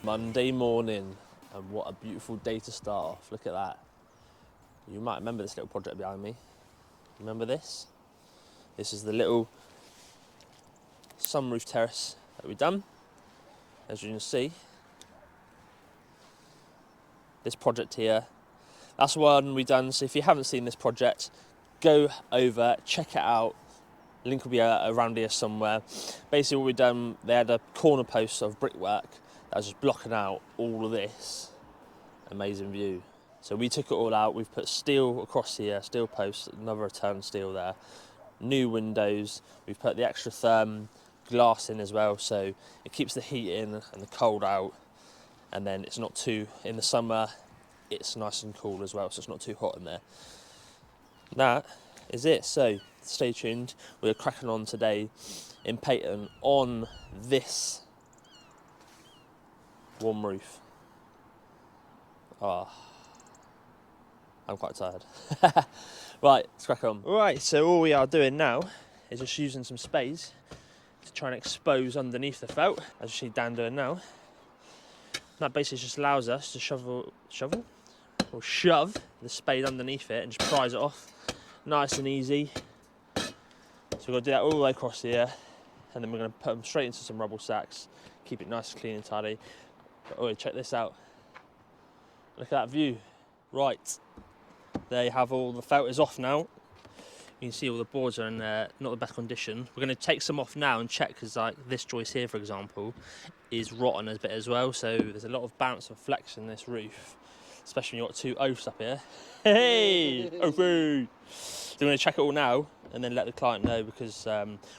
Monday morning, and what a beautiful day to start off. Look at that. You might remember this little project behind me. Remember this? This is the little sunroof terrace that we've done. As you can see, this project here, that's one we've done. So if you haven't seen this project, go over, check it out. Link will be around here somewhere. Basically what we've done, they had a corner post of brickwork that was just blocking out all of this amazing view. So we took it all out, we've put steel across here, steel posts, another return steel there, new windows, we've put the extra therm glass in as well, so it keeps the heat in and the cold out, and then it's not too, in the summer, it's nice and cool as well, so it's not too hot in there. That is it, so stay tuned. We're cracking on today in Payton on this warm roof. I'm quite tired. Right, let's crack on. Right, so all we are doing now is just using some spades to try and expose underneath the felt, as you see Dan doing now. That basically just allows us to shove the spade underneath it and just prise it off. Nice and easy. So we're going to do that all the way across here, and then we're going to put them straight into some rubble sacks, keep it nice and clean and tidy. But, oh, check this out. Look at that view. Right, there you have all the felt is off now. You can see all the boards are in not the best condition. We're going to take some off now and check, because like this joist here, for example, is rotten a bit as well. So there's a lot of bounce and flex in this roof, especially when you've got two oafs up here. Hey, oafy! So we're going to check it all now and then let the client know, because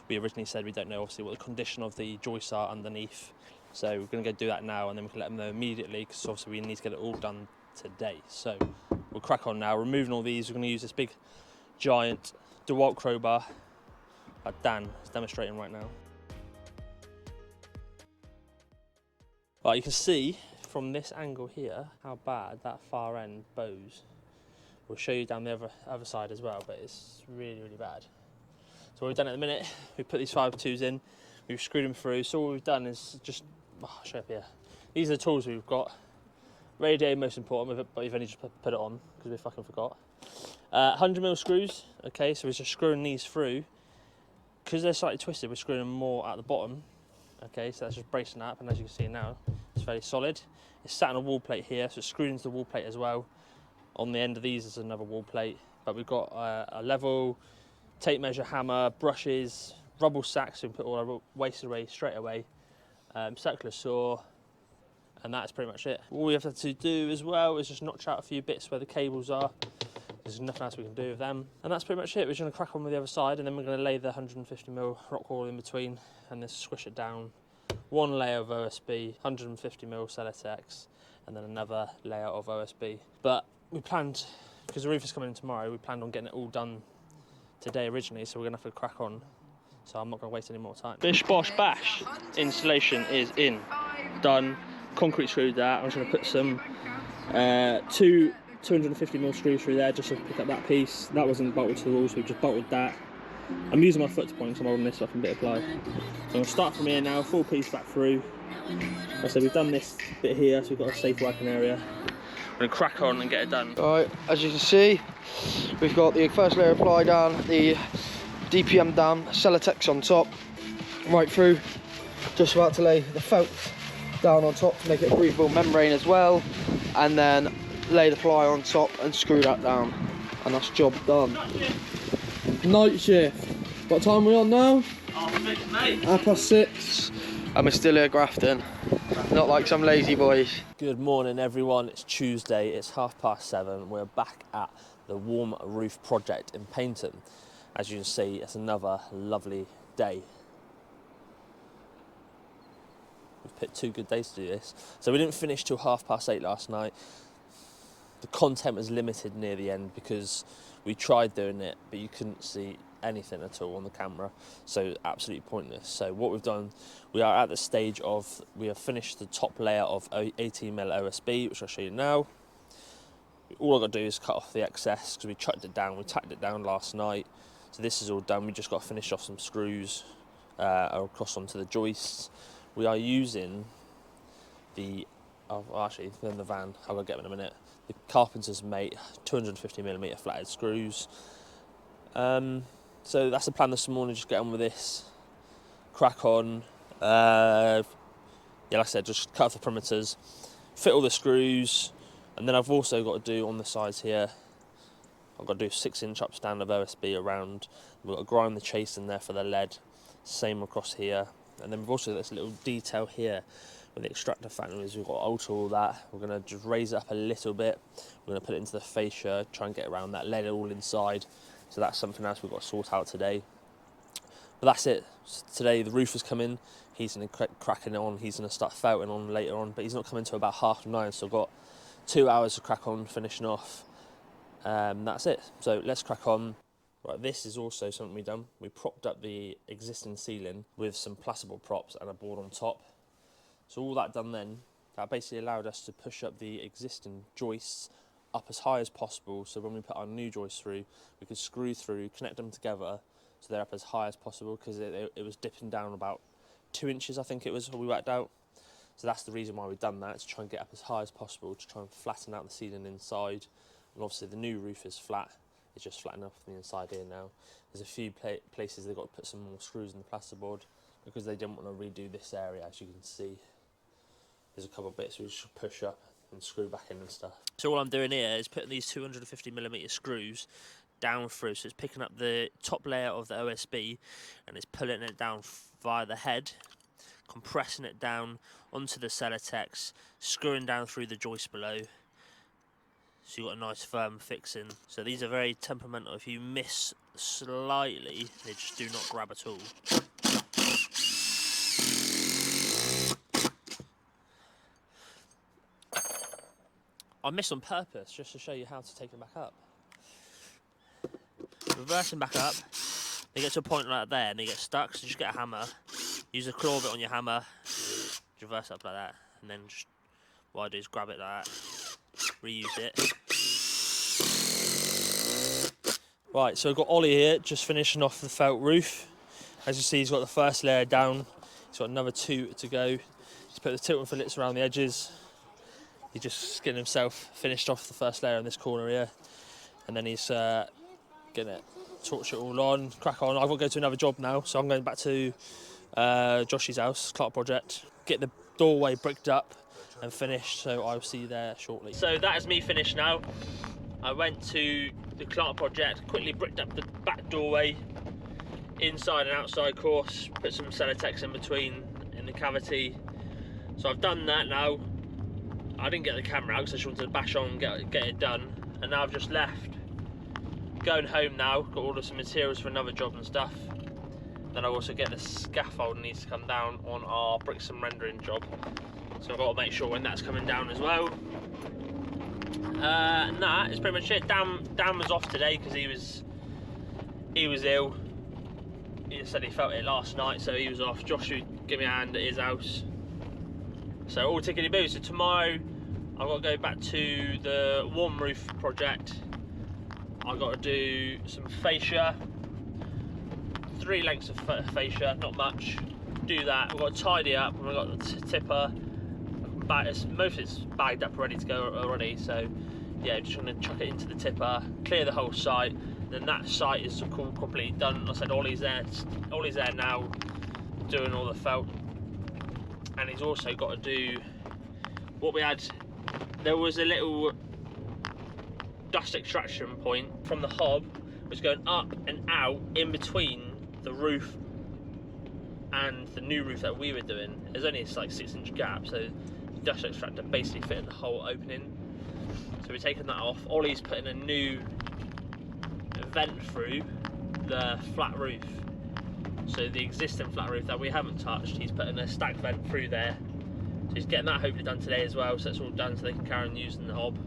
we originally said we don't know obviously what the condition of the joists are underneath. So we're going to go do that now, and then we can let them know immediately, because obviously we need to get it all done today. So we'll crack on now, removing all these. We're going to use this big giant DeWalt crowbar that Dan is demonstrating right now. Right, you can see from this angle here how bad that far end bows. We'll show you down the other side as well, but it's really, really bad. So what we've done at the minute, we put these 5.2s in, we've screwed them through. So what we've done is just, I'll show you up here. These are the tools we've got. Radiator most important, but we've only just put it on because we fucking forgot. 100mm screws, okay, so we're just screwing these through. Because they're slightly twisted, we're screwing them more at the bottom. Okay, so that's just bracing that up, and as you can see now, it's fairly solid. It's sat on a wall plate here, so it's screwed into the wall plate as well. On the end of these is another wall plate, but we've got a level, tape measure hammer, brushes, rubble sacks, so we can put all our waste away straight away, circular saw, and that's pretty much it. All we have to do as well is just notch out a few bits where the cables are. There's nothing else we can do with them. And that's pretty much it. We're just going to crack on with the other side, and then we're going to lay the 150mm rock wall in between and then squish it down. One layer of OSB, 150mm Celotex, and then another layer of OSB. But we planned, because the roof is coming in tomorrow, we planned on getting it all done today originally, so we're going to have to crack on. So I'm not going to waste any more time. Bish bosh bash, installation is in. Done. Concrete screwed that. I'm just going to put some two 250mm screws through there just to pick up that piece. That wasn't bolted to the wall, so we just bolted that. I'm using my foot to point, so I'm holding this so I can bit apply. So I'm going to start from here now, full piece back through. Like I said, we've done this bit here, so we've got a safe working area. I'm going to crack on and get it done. Right, as you can see, we've got the first layer applied down, the DPM down, Celotex on top, right through. Just about to lay the felt down on top to make it a breathable membrane as well, and then lay the ply on top and screw that down, and that's job done. Night shift. What time are we on now? 6:30, mate. 6:30. And we're still here grafting. Not like some lazy boys. Good morning everyone, it's Tuesday, it's 7:30. We're back at the warm roof project in Payton. As you can see, it's another lovely day. We've picked 2 good days to do this. So we didn't finish till 8:30 last night. The content was limited near the end because we tried doing it, but you couldn't see anything at all on the camera, so absolutely pointless. So what we've done, we are at the stage of, we have finished the top layer of 18mm OSB, which I'll show you now. All I've got to do is cut off the excess because we chucked it down, we tacked it down last night. So this is all done, we just got to finish off some screws across onto the joists. We are using the actually in the van, I'll go get them in a minute. The carpenter's mate 250mm flathead screws. So that's the plan this morning. Just get on with this, crack on. Yeah, like I said, just cut off the perimeters, fit all the screws, and then I've also got to do on the sides here. I've got to do 6-inch upstand of OSB around. We've got to grind the chase in there for the lead. Same across here, and then we've also got this little detail here with the extractor factories. We've got to alter all that. We're going to just raise it up a little bit. We're going to put it into the fascia, try and get around that lead all inside. So that's something else we've got to sort out today. But that's it. Today the roof has come in. He's going to cracking it on. He's going to start felting on later on, but he's not coming until about 9:30. So I've got 2 hours to crack on, finishing off. That's it. So let's crack on. Right, this is also something we've done. We propped up the existing ceiling with some plasterboard props and a board on top. So all that done then, that basically allowed us to push up the existing joists up as high as possible. So when we put our new joists through, we could screw through, connect them together, so they're up as high as possible, because it was dipping down about 2 inches, I think it was, we worked out. So that's the reason why we've done that, to try and get up as high as possible, to try and flatten out the ceiling inside. And obviously the new roof is flat, it's just flat enough from the inside here now. There's a few places they've got to put some more screws in the plasterboard, because they didn't want to redo this area, as you can see. There's a couple of bits we should push up and screw back in and stuff. So all I'm doing here is putting these 250mm screws down through, so it's picking up the top layer of the OSB and it's pulling it down via the head, compressing it down onto the Celotex, screwing down through the joist below, so you've got a nice firm fixing. So these are very temperamental. If you miss slightly, they just do not grab at all. I missed on purpose, just to show you how to take them back up. Reverse them back up, they get to a point like there and they get stuck, so just get a hammer, use a claw bit on your hammer, reverse up like that, and then just what I do is grab it like that, reuse it. Right, so I've got Ollie here, just finishing off the felt roof. As you see, he's got the first layer down, he's got another 2 to go. He's put the tilt fillets around the edges. He's just getting himself finished off the first layer in this corner here, and then he's gonna torch it all on, crack on. I've got to go to another job now, so I'm going back to Josh's house, Clark project, get the doorway bricked up and finished, so I'll see you there shortly. So that is me finished now. I went to the Clark project, quickly bricked up the back doorway, inside and outside course, put some Celotex in between in the cavity. So I've done that now. I didn't get the camera out because I just wanted to bash on and get it done, and now I've just left. Going home now, got all of some materials for another job and stuff. Then I also get the scaffold that needs to come down on our bricks and rendering job, so I've got to make sure when that's coming down as well. And that is pretty much it. Dan was off today because he was ill. He said he felt it last night, so he was off. Josh would give me a hand at his house. So all tickety-boo. So tomorrow I've got to go back to the warm roof project. I've got to do some fascia, 3 lengths of fascia, not much. Do that. We've got to tidy up. We've got the tipper. Most of it's bagged up, ready to go already. So yeah, just going to chuck it into the tipper, clear the whole site. Then that site is completely done. Like I said, Ollie's there now, doing all the felt. And he's also got to do what we had. There was a little dust extraction point from the hob, was going up and out in between the roof and the new roof that we were doing. There's only this like 6-inch gap, so the dust extractor basically fitted the whole opening. So we're taking that off. Ollie's putting a new vent through the flat roof. So the existing flat roof that we haven't touched, he's putting a stack vent through there. So he's getting that hopefully done today as well, so it's all done so they can carry on using the hob.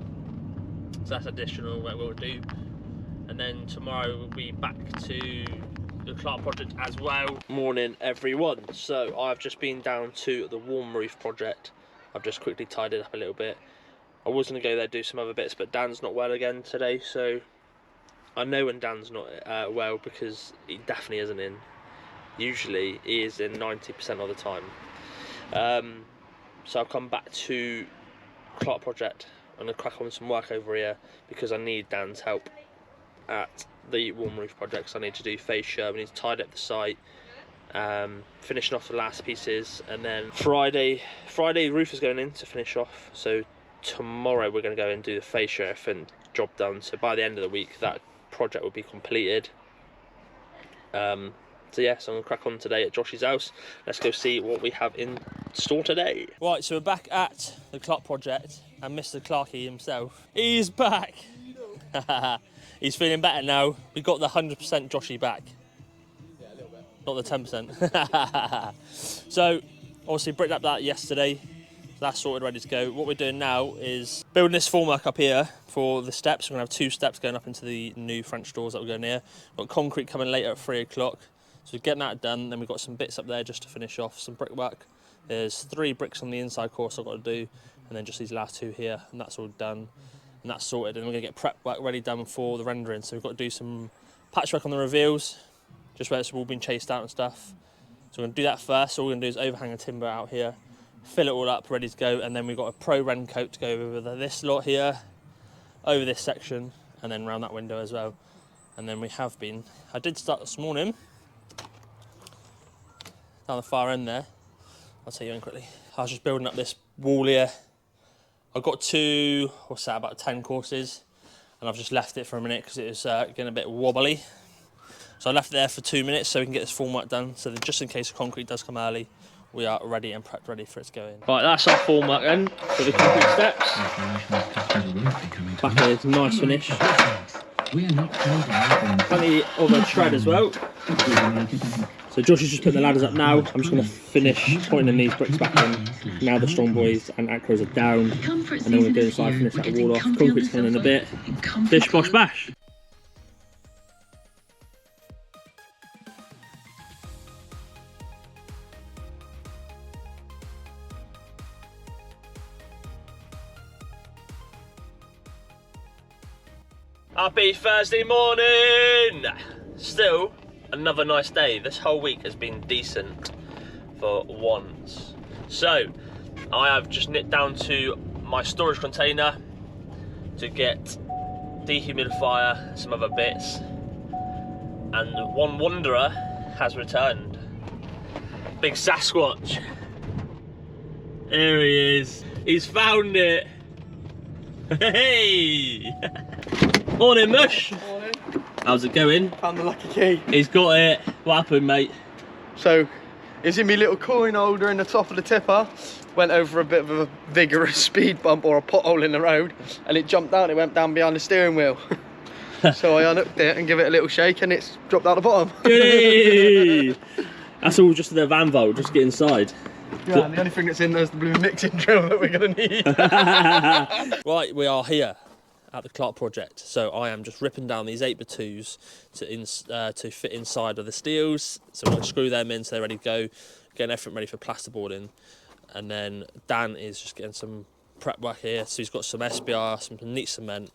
So that's additional that we'll do. And then tomorrow we'll be back to the Clark project as well. Morning everyone. So I've just been down to the warm roof project. I've just quickly tied it up a little bit. I was going to go there do some other bits, but Dan's not well again today, so I know when Dan's not well because he definitely isn't in. Usually he is in 90% of the time. So I'll come back to Clark Project. I'm going to crack on with some work over here because I need Dan's help at the warm roof project. So I need to do fascia, we need to tidy up the site, finishing off the last pieces, and then Friday the roof is going in to finish off. So tomorrow we're going to go and do the fascia and job done. So by the end of the week that project will be completed. So yeah, so I'm going to crack on today at Josh's house. Let's go see what we have in store today. Right, so we're back at the Clark Project, and Mr. Clarky himself, he's back. He's feeling better now. We got the 100% Joshy back. Yeah, a little bit. Not the 10%. So, obviously bricked up that yesterday. That's sorted, ready to go. What we're doing now is building this formwork up here for the steps. We're going to have 2 steps going up into the new French doors that we're going near. We've got concrete coming later at 3 o'clock. So we're getting that done. Then we've got some bits up there just to finish off, some brickwork. There's 3 bricks on the inside course I've got to do, and then just these last 2 here, and that's all done. And that's sorted, and we're going to get prep work ready done for the rendering. So we've got to do some patchwork on the reveals, just where it's all been chased out and stuff. So we're going to do that first. All we're going to do is overhang a timber out here, fill it all up, ready to go, and then we've got a pro rend coat to go over this lot here, over this section, and then around that window as well. And then I did start this morning, down the far end there. I'll take you in quickly. I was just building up this wall here. I got to, about 10 courses, and I've just left it for a minute because it was getting a bit wobbly. So I left it there for 2 minutes so we can get this formwork done, so that just in case the concrete does come early, we are ready and prepped, ready for it to go in. Right, that's our formwork then, for the concrete steps. Back here, it's a nice finish. Plenty of a shred as well. So Josh has just put the ladders up now. I'm just going to finish pointing these bricks back in. Now the strong boys and acros are down. And then we'll go inside, finish that wall off. Concrete's coming in a bit. Bish, bosh, bash. Happy Thursday morning! Still another nice day. This whole week has been decent for once. So I have just nipped down to my storage container to get dehumidifier, some other bits, and one wanderer has returned. Big Sasquatch. There he is. He's found it. Hey! Morning, Mush. Morning. How's it going? Found the lucky key. He's got it. What happened, mate? So, it's in my little coin holder in the top of the tipper. Went over a bit of a vigorous speed bump or a pothole in the road, and it jumped down. It went down behind the steering wheel. So I unhooked it and give it a little shake, and it's dropped out the bottom. Goody! That's all just the van vault. Just get inside. Yeah, and the only thing that's in there is the blue mixing drill that we're going to need. Right, we are here at the Clark Project. So I am just ripping down these 8x2s to fit inside of the steels. So we're going to screw them in so they're ready to go, getting everything ready for plasterboarding. And then Dan is just getting some prep work here. So he's got some SBR, some neat cement.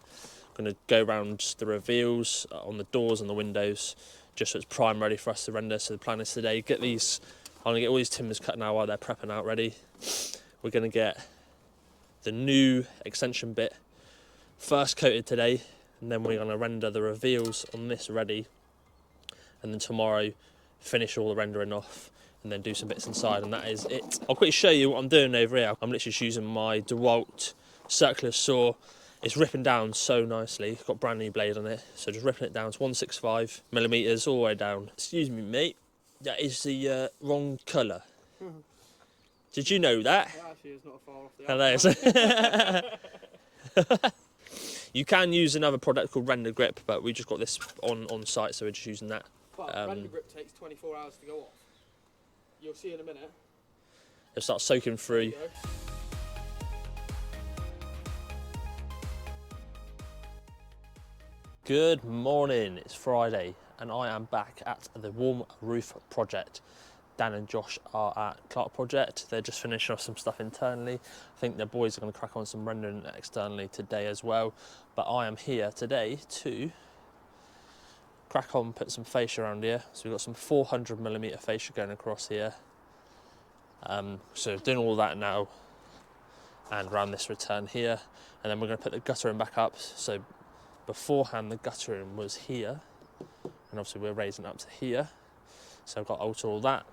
Going to go around the reveals on the doors and the windows, just so it's prime ready for us to render. So the plan is today, I'm going to get all these timbers cut now while they're prepping out ready. We're going to get the new extension bit first coated today, and then we're going to render the reveals on this ready, and then tomorrow finish all the rendering off and then do some bits inside, and that is it. I'll quickly show you what I'm doing over here. I'm literally just using my DeWalt circular saw. It's ripping down so nicely. It's got a brand new blade on it, so just ripping it down. It's 165mm all the way down. Excuse me, mate, that is the wrong colour. Did you know that? Yeah, actually, it's not far off the Hello. You can use another product called Render Grip, but we just got this on site, so we're just using that. But Render Grip takes 24 hours to go off. You'll see in a minute. It'll start soaking through. Good morning, it's Friday, and I am back at the Warm Roof Project. Dan and Josh are at Clark Project. They're just finishing off some stuff internally. I think their boys are going to crack on some rendering externally today as well. But I am here today to crack on, put some fascia around here. So we've got some 400mm fascia going across here. So doing all that now. and round this return here, and then we're going to put the guttering back up. So beforehand the guttering was here, and obviously we're raising up to here, so I've got to alter all that.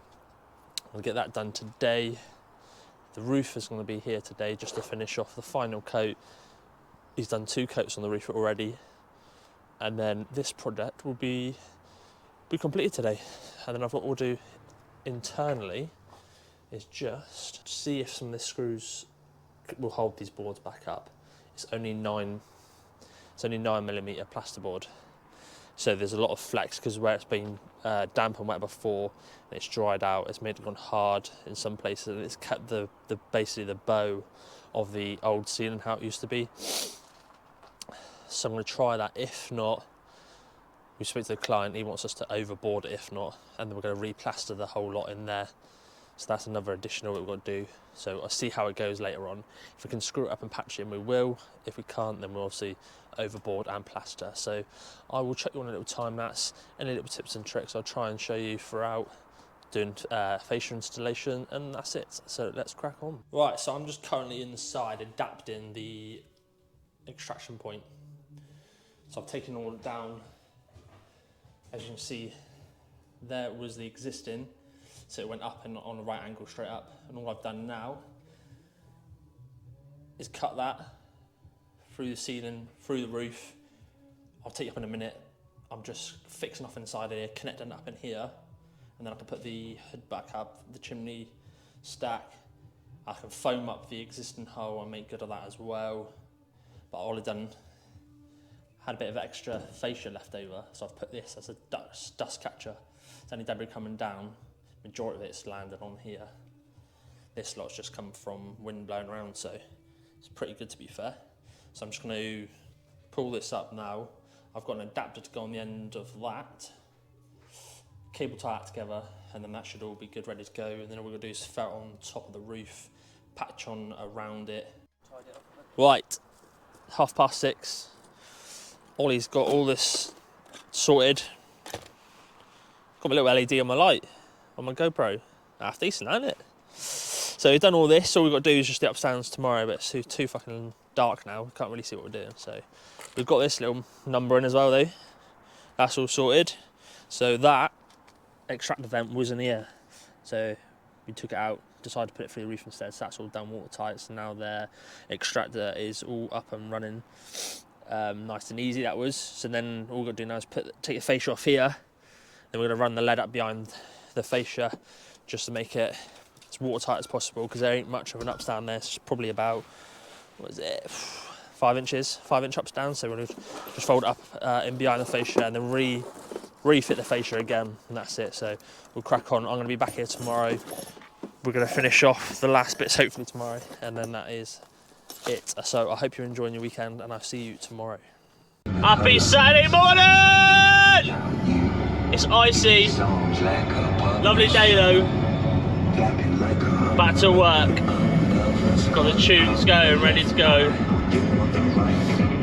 I'll get that done today. The roof is going to be here today just to finish off the final coat. He's done 2 coats on the roof already, and then this project will be completed today. And then what we'll do internally is just see if some of the screws will hold these boards back up. It's only 9mm plasterboard, so there's a lot of flex because where it's been damp and wet before, and it's dried out, it's made it gone hard in some places, and it's kept the basically the bow of the old ceiling how it used to be. So I'm going to try that. If not, we speak to the client, he wants us to overboard it if not, and then we're going to replaster the whole lot in there. So that's another additional we've got to do. So I'll see how it goes later on. If we can screw it up and patch it in, we will. If we can't, then we'll obviously overboard and plaster. So I will check you on a little time lapse, any little tips and tricks I'll try and show you throughout doing fascia installation, and that's it. So let's crack on. Right, so I'm just currently inside adapting the extraction point. So I've taken all down. As you can see, there was the existing, so it went up and on a right angle straight up, and all I've done now is cut that through the ceiling, through the roof. I'll take you up in a minute. I'm just fixing off inside here, connecting up in here, and then I can put the hood back up, the chimney stack. I can foam up the existing hole and make good of that as well. But all I've done, had a bit of extra fascia left over, so I've put this as a dust catcher. So any debris coming down, majority of it's landed on here. This lot's just come from wind blowing around, so it's pretty good to be fair. So I'm just going to pull this up now. I've got an adapter to go on the end of that, cable tie that together, and then that should all be good, ready to go. And then all we're going to do is felt on top of the roof, patch on around it. Right, 6:30. Ollie's got all this sorted. Got my little LED on my light, on my GoPro. Half decent, ain't it? So we've done all this. All we've got to do is just the upstairs tomorrow, but it's too fucking dark now. We can't really see what we're doing. So we've got this little number in as well though. That's all sorted. So that extractor vent was in here. So we took it out, decided to put it through the roof instead. So that's all done watertight. So now their extractor is all up and running. Nice and easy that was. So then all we've got to do now is take the fascia off here. Then we're going to run the lead up behind the fascia just to make it as watertight as possible, because there ain't much of an ups down there. It's probably about, what is it, 5 inches, 5-inch ups down. So we're going to just fold it up in behind the fascia and then refit the fascia again, and that's it. So we'll crack on. I'm going to be back here tomorrow. We're going to finish off the last bits hopefully tomorrow, and then that is it. So I hope you're enjoying your weekend, and I'll see you tomorrow. Happy Saturday morning! It's icy, lovely day though. Back to work. Got the tunes going, ready to go.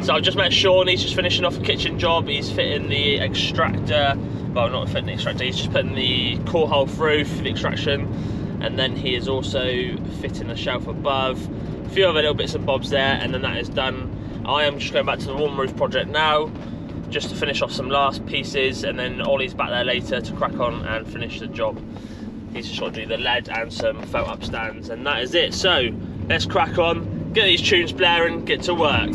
So I've just met Sean. He's just finishing off a kitchen job. He's fitting the extractor, well, not fitting the extractor, he's just putting the core hole through for the extraction, and then he is also fitting the shelf above. A few other little bits and bobs there, and then that is done. I am just going back to the warm roof project now, just to finish off some last pieces, and then Ollie's back there later to crack on and finish the job. He's just got to do the lead and some felt up stands, and that is it. So let's crack on, get these tunes blaring, get to work.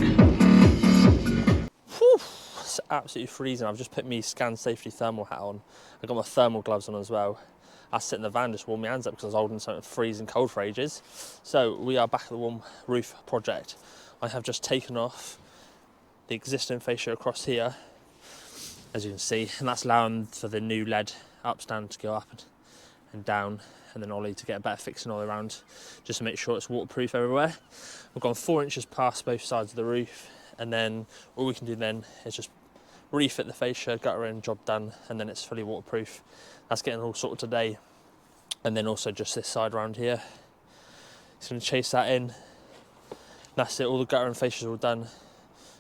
Whew, it's absolutely freezing. I've just put my Scan Safety thermal hat on. I've got my thermal gloves on as well. I sit in the van, just warm my hands up because I was holding something freezing cold for ages. So we are back at the warm roof project. I have just taken off the existing fascia across here, as you can see, and that's allowing for the new lead upstand to go up and down, and then Ollie to get a better fixing all around, just to make sure it's waterproof everywhere. We've gone 4 inches past both sides of the roof, and then all we can do then is just refit the fascia, gutter in, job done, and then it's fully waterproof. That's getting all sorted today. And then also just this side around here, it's going to chase that in. That's it, all the gutter and fascia's all done,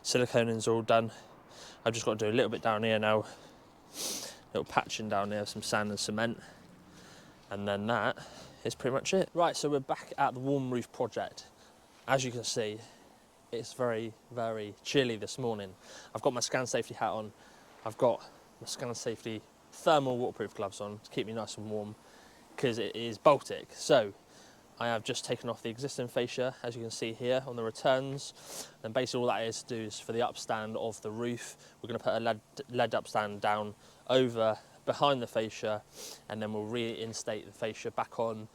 siliconing's all done. I've just got to do a little bit down here now, little patching down there, some sand and cement, and then that is pretty much it. Right, so we're back at the warm roof project, as you can see, it's very, very chilly this morning. I've got my scan safety hat on. I've got my scan safety thermal waterproof gloves on to keep me nice and warm because it is Baltic. So I have just taken off the existing fascia, as you can see here on the returns. And basically all that is to do is for the upstand of the roof. We're going to put a lead upstand down over behind the fascia, and then we'll reinstate the fascia back on,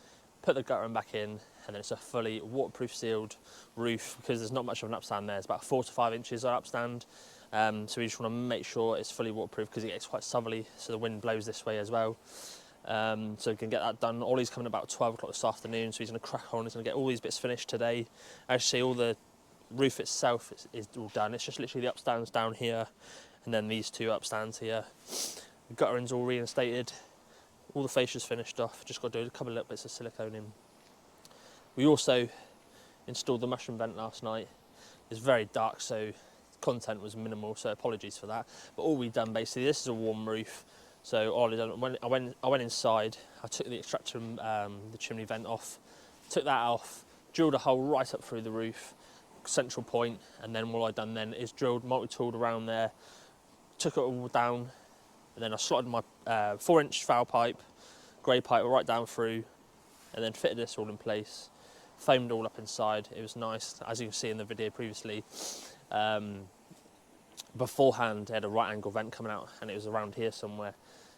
put the guttering back in, and then it's a fully waterproof sealed roof because there's not much of an upstand there. It's about 4 to 5 inches of upstand. So we just want to make sure it's fully waterproof because it gets quite southerly, so the wind blows this way as well. So we can get that done. Ollie's coming about 12 o'clock this afternoon, so he's going to crack on. He's going to get all these bits finished today. Actually, all the roof itself is all done. It's just literally the upstands down here, and then these 2 upstands here. The guttering's all reinstated. All the fascia's finished off. Just got to do a couple of little bits of silicone in. We also installed the mushroom vent last night. It's very dark, so content was minimal, so apologies for that. But all we've done basically, this is a warm roof. So all I done, when I went inside, I took the extractor and the chimney vent off, took that off, drilled a hole right up through the roof, central point, and then what I done then is drilled multi-tooled around there, took it all down, and then I slotted my 4-inch foul pipe, grey pipe right down through, and then fitted this all in place, foamed all up inside. It was nice, as you can see in the video previously. Beforehand, they had a right angle vent coming out, and it was around here somewhere.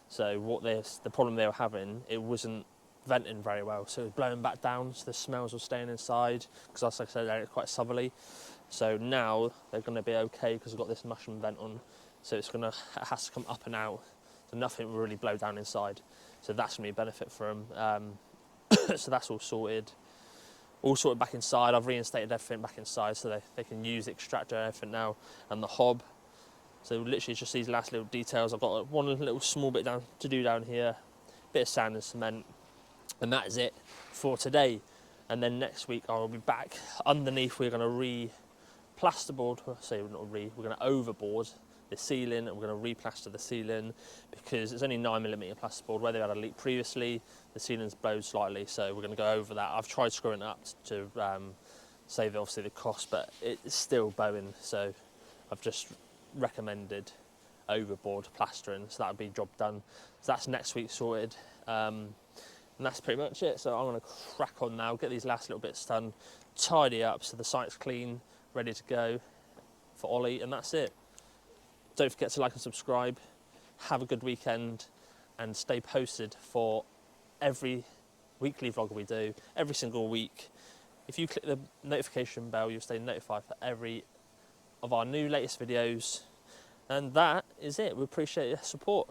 So the problem they were having, it wasn't venting very well, so it was blowing back down, so the smells were staying inside, because as I said, it's quite southerly. So now they're going to be okay because I've got this mushroom vent on, so it has to come up and out, so nothing will really blow down inside. So that's going to be a benefit for them. So that's all sorted. All sorted back inside. I've reinstated everything back inside so they can use the extractor and everything now, and the hob. So literally just these last little details. I've got one little small bit to do down here, bit of sand and cement, and that is it for today. And then next week I'll be back. Underneath we're going to plasterboard, we're going to overboard the ceiling, and we're going to replaster the ceiling because it's only 9mm plasterboard. Where they had a leak previously, the ceiling's blowed slightly, so we're going to go over that. I've tried screwing it up to save obviously the cost, but it's still bowing, so I've just recommended overboard plastering, so that'll be job done. So that's next week sorted, and that's pretty much it. So I'm going to crack on now, get these last little bits done, tidy up so the site's clean, ready to go for Ollie, and that's it. Don't forget to like and subscribe. Have a good weekend, and stay posted for every weekly vlog we do every single week. If you click the notification bell, you'll stay notified for every of our new latest videos. And that is it. We appreciate your support.